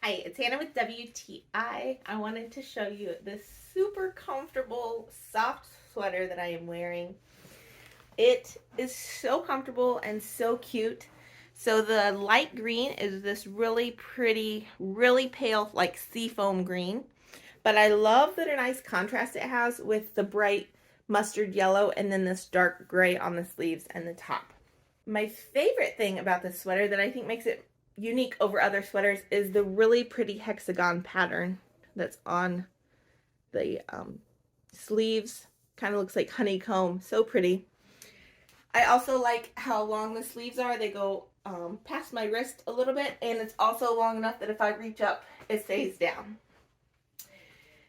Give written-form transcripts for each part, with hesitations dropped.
Hi, it's Hannah with WTI. I wanted to show you this super comfortable, soft sweater that I am wearing. It is so comfortable and so cute. So the light green is this really pretty, really pale, like seafoam green. But I love the nice contrast it has with the bright mustard yellow and then this dark gray on the sleeves and the top. My favorite thing about this sweater that I think makes it unique over other sweaters is the really pretty hexagon pattern that's on the sleeves. Kind of looks like honeycomb. So pretty. I also like how long the sleeves are. They go past my wrist a little bit, and it's also long enough that if I reach up, it stays down.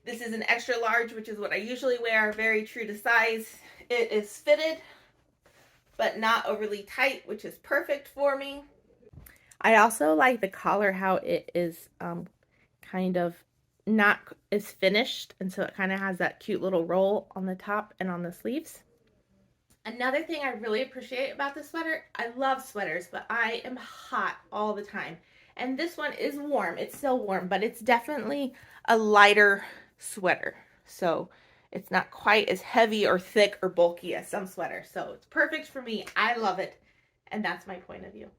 This is an extra large, which is what I usually wear, very true to size. It is fitted, but not overly tight, which is perfect for me. I also like the collar, how it is kind of not as finished, and so it kind of has that cute little roll on the top and on the sleeves. Another thing I really appreciate about this sweater, I love sweaters, but I am hot all the time. And this one is warm. It's still warm, but it's definitely a lighter sweater. So it's not quite as heavy or thick or bulky as some sweaters. So it's perfect for me. I love it. And that's my point of view.